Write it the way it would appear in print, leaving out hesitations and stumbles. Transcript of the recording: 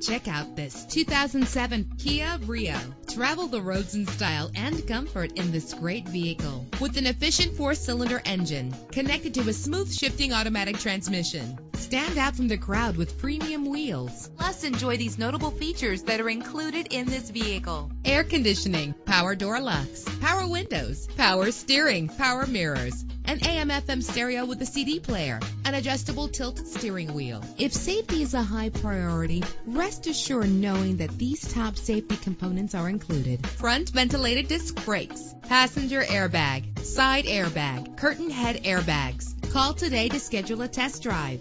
Check out this 2007 Kia Rio. Travel the roads in style and comfort in this great vehicle. With an efficient 4-cylinder engine connected to a smooth shifting automatic transmission. Stand out from the crowd with premium wheels. Plus, enjoy these notable features that are included in this vehicle: air conditioning, power door locks, power windows, power steering, power mirrors, an AM/FM stereo with a CD player, an adjustable tilt steering wheel. If safety is a high priority, rest assured knowing that these top safety components are included: front ventilated disc brakes, passenger airbag, side airbag, curtain head airbags. Call today to schedule a test drive.